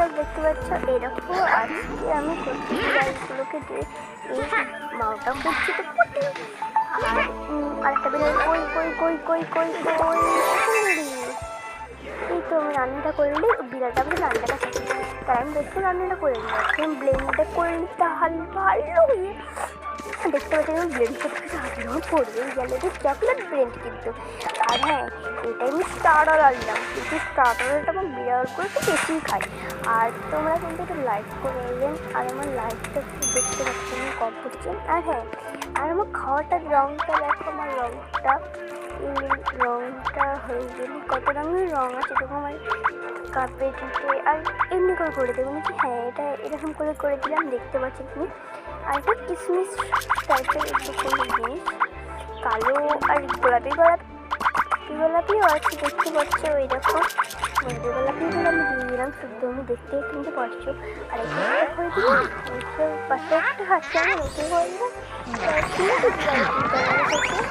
Blog দেখতে পাচ্ছ এরকম। আজকে আমি করছি গাছগুলোকে দিয়ে এই মাওটা করছি তো পটে। আর আরেকটা বেরোয় কই কই কই কই কই কই এই তো আমি রান্নাটা করে নিই। বিড়ালটা আমি রান্নাটা খাচ্ছি, তাই আমি দেখতে রান্নাটা করে নিই। এখন ব্লেন্ডটা করে নিই তাহলে ভালো হয়ে দেখতে পাচ্ছি আমি ব্লেন্ড করতে সাধারণ পড়বে গেলে তো চকলেট ব্লেন্ড কিন্তু। আর হ্যাঁ, এটা আমি স্টার্টার আনলাম, কিন্তু স্টার্টারটা আমার বিড়াল করে একটু বেশি খাই। আর তোমরা কিন্তু একটু লাইক করে নেবেন, আর আমার লাইকটা একটু দেখতে পাচ্ছি আমি কম করছি। আর হ্যাঁ, আর আমার খাওয়াটার রঙটা দেখো, আমার রঙটা এই রঙটা হয়ে গেলে কত রঙের রঙ আছে দেখো আমার কাপে দিতে। আর এমনি করে দেবো নাকি, হ্যাঁ এটা এরকম করে দিলাম, দেখতে পাচ্ছি তুমি। আর একটা কিসমিস টাইপের একটু কোনো জিনিস কালো আর গোলাপিও আছে, দেখতে পাচ্ছ ওই দেখো গোলাপিগুলো আমি দিয়ে দিলাম শুদ্ধ, আমি দেখতে কিন্তু পারছো। আর একটা করে দিলাম পাশে একটা হাসছে আমি ওকে বললাম